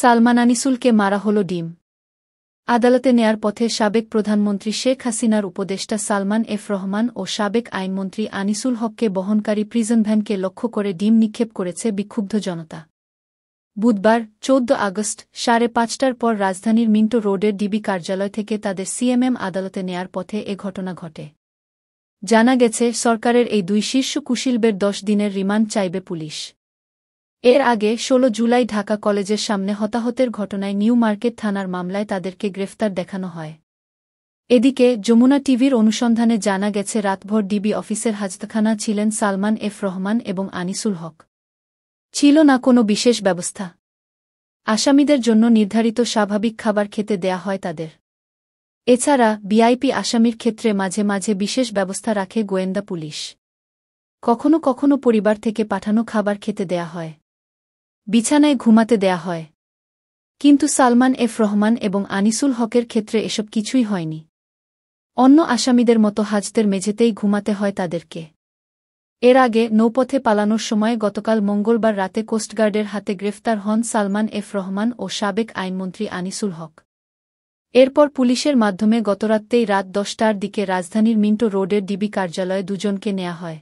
সালমান আনিসুলকে মারা হল ডিম। আদালতে নেয়ার পথে সাবেক প্রধানমন্ত্রী শেখ হাসিনার উপদেষ্টা সালমান এফ রহমান ও সাবেক আইনমন্ত্রী আনিসুল হককে বহনকারী প্রিজন ভ্যানকে লক্ষ্য করে ডিম নিক্ষেপ করেছে বিক্ষুব্ধ জনতা। বুধবার ১৪ আগস্ট ৫:৩০টার পর রাজধানীর মিন্টো রোডের ডিবি কার্যালয় থেকে তাদের সিএমএম আদালতে নেয়ার পথে এ ঘটনা ঘটে। জানা গেছে, সরকারের এই দুই শীর্ষ কুশীলবের ১০ দিনের রিমান্ড চাইবে পুলিশ। এর আগে ১৬ জুলাই ঢাকা কলেজের সামনে হতাহতের ঘটনায় নিউ মার্কেট থানার মামলায় তাদেরকে গ্রেফতার দেখানো হয়। এদিকে যমুনা টিভির অনুসন্ধানে জানা গেছে, রাতভর ডিবি অফিসের হাজতখানা ছিলেন সালমান এফ রহমান এবং আনিসুল হক। ছিল না কোনো বিশেষ ব্যবস্থা। আসামিদের জন্য নির্ধারিত স্বাভাবিক খাবার খেতে দেয়া হয় তাদের। এছাড়া ভিআইপি আসামির ক্ষেত্রে মাঝে মাঝে বিশেষ ব্যবস্থা রাখে গোয়েন্দা পুলিশ। কখনো কখনো পরিবার থেকে পাঠানো খাবার খেতে দেয়া হয়। বিছানায় ঘুমাতে দেয়া হয়। কিন্তু সালমান এফ রহমান এবং আনিসুল হকের ক্ষেত্রে এসব কিছুই হয়নি। অন্য আসামিদের মতো হাজতের মেঝেতেই ঘুমাতে হয় তাদেরকে। এর আগে নৌপথে পালানোর সময় গতকাল মঙ্গলবার রাতে কোস্টগার্ডের হাতে গ্রেফতার হন সালমান এফ রহমান ও সাবেক আইনমন্ত্রী আনিসুল হক। এরপর পুলিশের মাধ্যমে গতরাত্রেই রাত ১০টার দিকে রাজধানীর মিন্টো রোডের ডিবি কার্যালয়ে দুজনকে নেয়া হয়।